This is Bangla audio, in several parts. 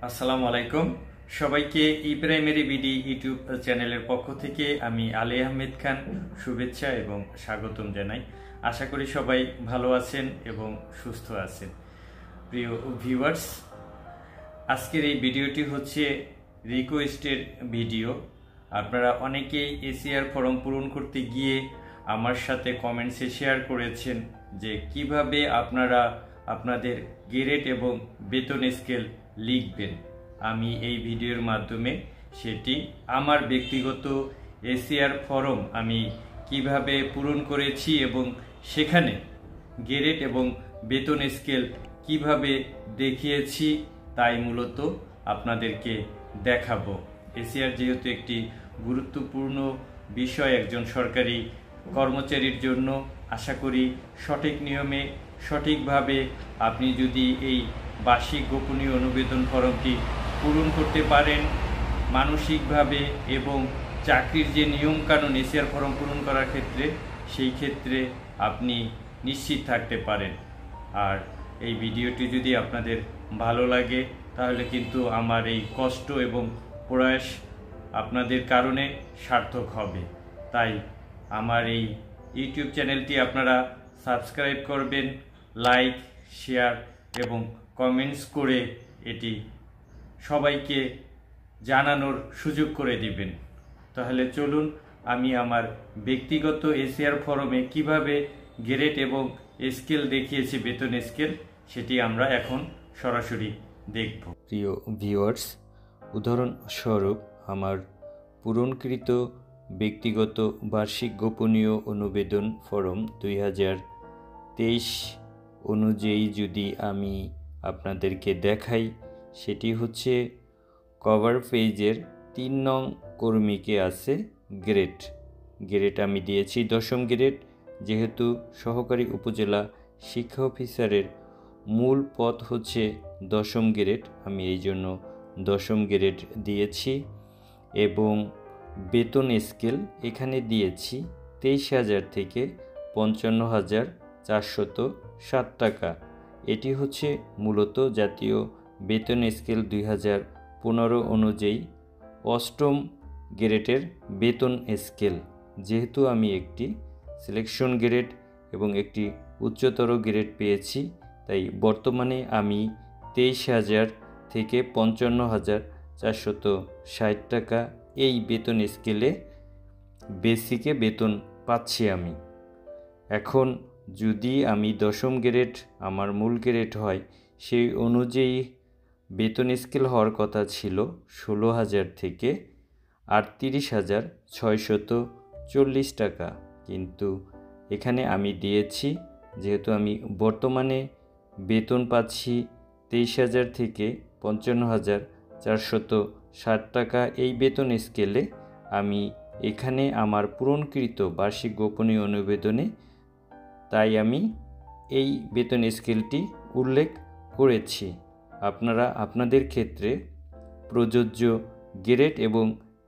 আসসালামু আলাইকুম সবাইকে প্রাইমারি বিডি ইউটিউব চ্যানেলের পক্ষ থেকে আমি আলী আহমেদ খান শুভেচ্ছা এবং স্বাগতম জানাই। আশা করি সবাই ভালো আছেন এবং সুস্থ আছেন। প্রিয় ভিউয়ার্স, আজকের এই ভিডিওটি হচ্ছে রিকোয়েস্টের ভিডিও। আপনারা অনেকেই এসিআর ফর্ম পূরণ করতে গিয়ে আমার সাথে কমেন্টসে শেয়ার করেছেন যে কিভাবে আপনারা আপনাদের গ্রেড এবং বেতন স্কেল লিখবেন। আমি এই ভিডিওর মাধ্যমে সেটি আমার ব্যক্তিগত এসিআর ফর্ম আমি কিভাবে পূরণ করেছি এবং সেখানে গ্রেড এবং বেতন স্কেল কিভাবে দেখিয়েছি তাই মূলত আপনাদেরকে দেখাবো। এসিআর যেহেতু একটি গুরুত্বপূর্ণ বিষয় একজন সরকারি কর্মচারীর জন্য, আশা করি সঠিক নিয়মে সঠিকভাবে আপনি যদি এই বার্ষিক গোপনীয় অনুবেদন ফর্মটি পূরণ করতে পারেন মানসিকভাবে এবং চাকরির যে নিয়মকানুন এসিআর ফর্ম পূরণ করার ক্ষেত্রে সেই ক্ষেত্রে আপনি নিশ্চিত থাকতে পারেন। আর এই ভিডিওটি যদি আপনাদের ভালো লাগে তাহলে কিন্তু আমার এই কষ্ট এবং প্রয়াস আপনাদের কারণে সার্থক হবে। তাই আমার এই ইউটিউব চ্যানেলটি আপনারা সাবস্ক্রাইব করবেন, লাইক, শেয়ার এবং কমেন্টস করে এটি সবাইকে জানানোর সুযোগ করে দিবেন। তাহলে চলুন আমি আমার ব্যক্তিগত এসিআর ফর্মে কিভাবে গ্রেড এবং স্কেল দেখিয়েছি, বেতন স্কেল, সেটি আমরা এখন সরাসরি দেখব। প্রিয় ভিউয়ার্স, উদাহরণস্বরূপ আমার পূরণকৃত ব্যক্তিগত বার্ষিক গোপনীয় অনুবেদন ফর্ম 2023 অনুযায়ী যদি আমি আপনাদেরকে দেখাই, সেটি হচ্ছে কভার পেজের 3 নং কর্মীকে আছে গ্রেড আমি দিয়েছি 10ম গ্রেড। যেহেতু সহকারী উপজেলা শিক্ষা অফিসারের মূল পদ হচ্ছে 10ম গ্রেড, আমি এই জন্য 10ম গ্রেড দিয়েছি। এবং বেতন স্কেল এখানে দিয়েছি 23,000 থেকে 55,407 টাকা। এটি হচ্ছে মূলত জাতীয় বেতন স্কেল 2015 অনুযায়ী 8ম গ্রেডের বেতন স্কেল। যেহেতু আমি একটি সিলেকশন গ্রেড এবং একটি উচ্চতর গ্রেড পেয়েছি, তাই বর্তমানে আমি 23,000 থেকে 55,460 টাকা এই বেতন স্কেলে বেসিকে বেতন পাচ্ছি আমি। এখন যদি আমি 10ম গ্রেড আমার মূল গ্রেড হয়, সেই অনুযায়ী বেতন স্কেল হওয়ার কথা ছিল 16,000 থেকে 38,640 টাকা, কিন্তু এখানে আমি দিয়েছি, যেহেতু আমি বর্তমানে বেতন পাচ্ছি 23,000 থেকে 55,460 টাকা এই বেতন স্কেলে, আমি এখানে আমার পূরণকৃত বার্ষিক গোপনীয় অনুবেদনে তাই আমি এই বেতন স্কেলটি উল্লেখ করেছি। আপনারা আপনাদের ক্ষেত্রে প্রযোজ্য গ্রেড এবং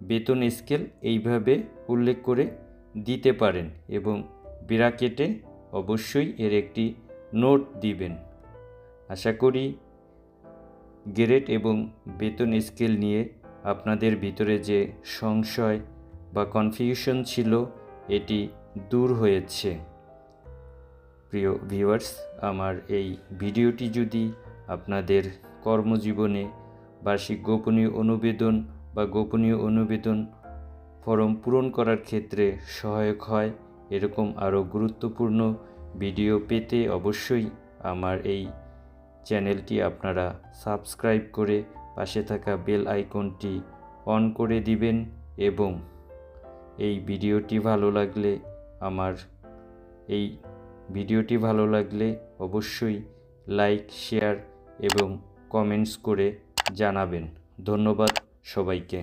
বেতন স্কেল এইভাবে উল্লেখ করে দিতে পারেন এবং ব্র্যাকেটে অবশ্যই এর একটি নোট দিবেন। আশা করি গ্রেড এবং বেতন স্কেল নিয়ে আপনাদের ভিতরে যে সংশয় বা কনফিউশন ছিল এটি দূর হয়েছে। প্রিয় ভিউয়ার্স, আমার এই ভিডিওটি যদি আপনাদের কর্মজীবনে বার্ষিক গোপনীয় অনুবেদন বা গোপনীয় অনুবেদন ফর্ম পূরণ করার ক্ষেত্রে সহায়ক হয়, এরকম আরও গুরুত্বপূর্ণ ভিডিও পেতে অবশ্যই আমার এই চ্যানেলটি আপনারা সাবস্ক্রাইব করে পাশে থাকা বেল আইকনটি অন করে দিবেন এবং এই ভিডিওটি ভালো লাগলে অবশ্যই লাইক, শেয়ার এবং কমেন্টস করে জানাবেন। ধন্যবাদ সবাইকে।